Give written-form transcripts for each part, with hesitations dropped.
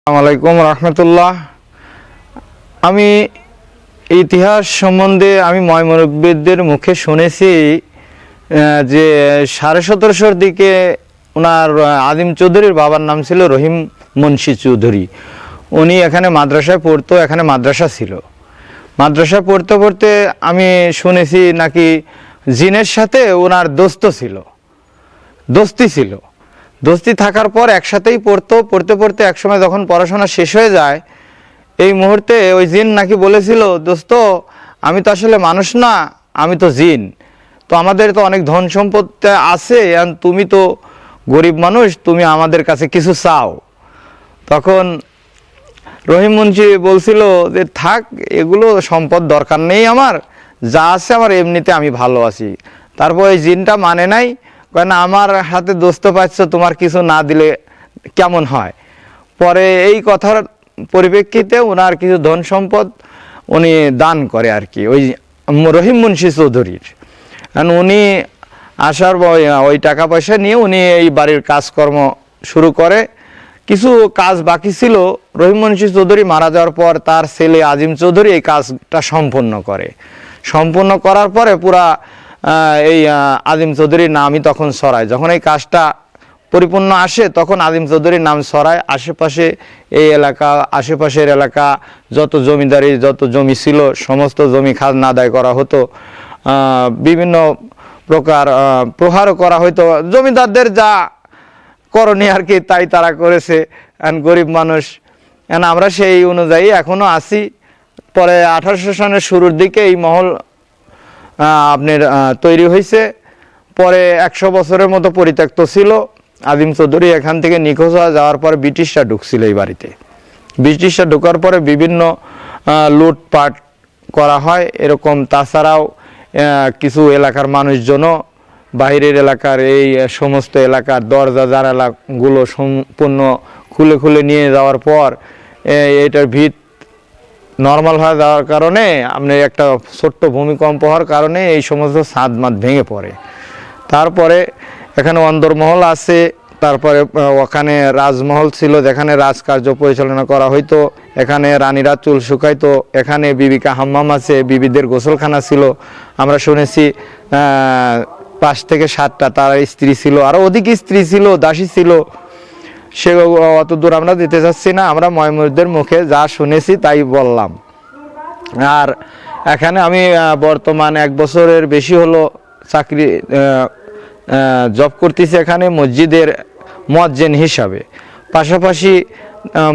আসসালামু আলাইকুম রহমতুল্লাহ। আমি ইতিহাস সম্বন্ধে আমি ময়মনসিবদের মুখে শুনেছি যে 1750 দিকে ওনার আদিম চৌধুরীর বাবার নাম ছিল রহিম মুন্সি চৌধুরী। উনি এখানে মাদ্রাসায় পড়তো, এখানে মাদ্রাসা ছিল। মাদ্রাসায় পড়তে পড়তে আমি শুনেছি নাকি জিনের সাথে ওনার দোস্তি ছিল। দোস্তি থাকার পর একসাথেই পড়তে পড়তে একসময় যখন পড়াশোনা শেষ হয়ে যায়, এই মুহূর্তে ওই জিন নাকি বলেছিল, দোস্ত আমি তো আসলে মানুষ না, আমি তো জিন, তো আমাদের তো অনেক ধন সম্পদ আছে, তুমি তো গরিব মানুষ, তুমি আমাদের কাছে কিছু চাও। তখন রহিম মুন্সি বলছিল যে থাক, এগুলো সম্পদ দরকার নেই, আমার যা আছে আমার এমনিতে আমি ভালো আছি। তারপর এই জিনটা মানে নাই, কারণ আমার হাতে দোস্ত পাচ্ছ, তোমার কিছু না দিলে কেমন হয়। পরে এই কথার পরিপ্রেক্ষিতে ওনার কিছু ধন সম্পদ উনি দান করে আর কি ওই রহিম মুন্সি চৌধুরীর। কারণ উনি আসার ওই টাকা পয়সা নিয়ে উনি এই বাড়ির কাজকর্ম শুরু করে। কিছু কাজ বাকি ছিল, রহিম মুন্সি চৌধুরী মারা যাওয়ার পর তার ছেলে আজিম চৌধুরী এই কাজটা সম্পূর্ণ করার পরে পুরা এই আজিম চৌধুরীর নামই তখন ছড়ায়। যখন এই কাজটা পরিপূর্ণ আসে তখন আজিম চৌধুরীর নাম ছড়ায়। আশেপাশে এই এলাকা, আশেপাশের এলাকা যত জমিদারি, যত জমি ছিল সমস্ত জমি খাজনা আদায় করা হতো, বিভিন্ন প্রকার প্রহারও করা হতো। জমিদারদের যা করণীয় আর কি তাই তারা করেছে, গরিব মানুষ। আমরা সেই অনুযায়ী এখনও আছি। পরে 1800 সনের শুরুর দিকে এই মহল আপনার তৈরি হয়েছে। পরে 100 বছরের মতো পরিত্যক্ত ছিল। আদিম চৌধুরী এখান থেকে নিখোঁজ হয়ে যাওয়ার পরে ব্রিটিশরা ঢুকছিল এই বাড়িতে। ব্রিটিশরা ঢোকার পরে বিভিন্ন লুটপাট করা হয় এরকম। তাছাড়াও কিছু এলাকার মানুষজনও বাইরের এলাকার এই সমস্ত এলাকার দরজা জানালাগুলো সম্পূর্ণ খুলে নিয়ে যাওয়ার পর এটার ভিত নর্মাল হয়ে যাওয়ার কারণে আপনার একটা ছোট্ট ভূমিকম্প হওয়ার কারণে এই সমস্ত ছাদ মাদ ভেঙে পড়ে। তারপরে এখানে অন্দরমহল আছে, তারপরে ওখানে রাজমহল ছিল যেখানে রাজকার্য পরিচালনা করা হইতো। এখানে রানীরা চুল শুকাইতো, এখানে বিবিকা হাম্মাম আছে, বিবিদের গোসলখানা ছিল। আমরা শুনেছি 5 থেকে 7টা তার স্ত্রী ছিল, আরও অধিক স্ত্রী ছিল, দাসী ছিল। সে অত দূর আমরা দিতে চাচ্ছি না, আমরা ময়মনসিবদের মুখে যা শুনেছি তাই বললাম। আর এখানে আমি বর্তমান 1 বছরের বেশি হলো চাকরি জব করতেছি এখানে মসজিদের মুয়াজ্জিন হিসাবে। পাশাপাশি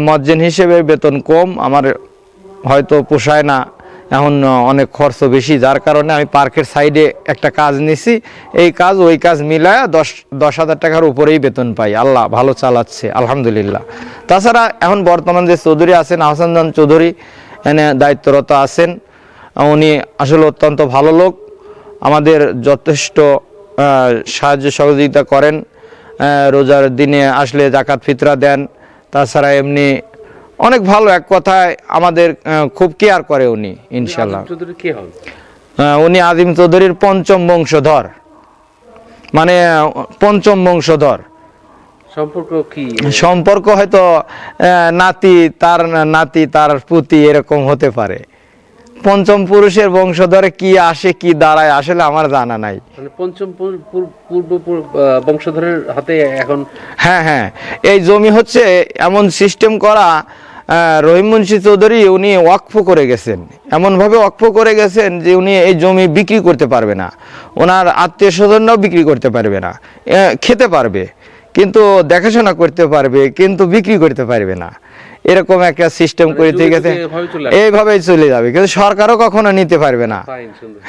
মুয়াজ্জিন হিসেবে বেতন কম, আমার হয়তো পোষায় না, এখন অনেক খরচ বেশি, যার কারণে আমি পার্কের সাইডে একটা কাজ নিছি। এই কাজ ওই কাজ মিলায় 10,000 টাকার উপরেই বেতন পাই। আল্লাহ ভালো চালাচ্ছে আলহামদুলিল্লাহ। তাছাড়া এখন বর্তমান যে চৌধুরী আছেন আহসান জান চৌধুরী, এনে দায়িত্বরত আছেন। উনি আসলে অত্যন্ত ভালো লোক, আমাদের যথেষ্ট সাহায্য সহযোগিতা করেন। রোজার দিনে আসলে জাকাত ফিতরা দেন। তাছাড়া এমনি অনেক ভালো, এক কথায় আমাদের খুব কেয়ার করে উনি ইনশাল্লাহ। উনি আদিম চৌধুরীর 5ম বংশধর, মানে 5ম বংশধর। সম্পর্ক কি? সম্পর্ক হয়তো নাতি তার পুতি এরকম হতে পারে। 5ম পুরুষের বংশধরে কি আসে কি দাঁড়ায় আসলে আমার জানা নাই। মানে 5ম পূর্ব বংশধরের হাতে এখন? হ্যাঁ, এই জমি হচ্ছে এমন সিস্টেম করা, রহিম মুন্সি চৌধুরী উনি ওয়াকফ করে গেছেন, এমনভাবে ওয়াকফ করে গেছেন যে উনি এই জমি বিক্রি করতে পারবে না, ওনার আত্মীয় স্বজনরাও বিক্রি করতে পারবে না। খেতে পারবে কিন্তু দেখাশোনা করতে পারবে কিন্তু বিক্রি করতে পারবে না, এরকম একটা সিস্টেম করে দিয়ে গেছে। এইভাবেই চলে যাবে, কিন্তু সরকারও কখনো নিতে পারবে না।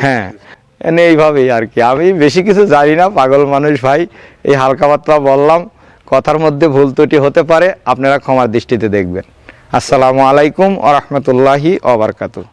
হ্যাঁ, এইভাবেই আর কি। আমি বেশি কিছু জানি না, পাগল মানুষ ভাই, এই হালকা পাতলা বললাম, কথার মধ্যে ভুল ত্রুটি হতে পারে, আপনারা ক্ষমার দৃষ্টিতে দেখবেন। আসসালামু আলাইকুম ওয়া রাহমাতুল্লাহি ওয়া বারাকাতুহু।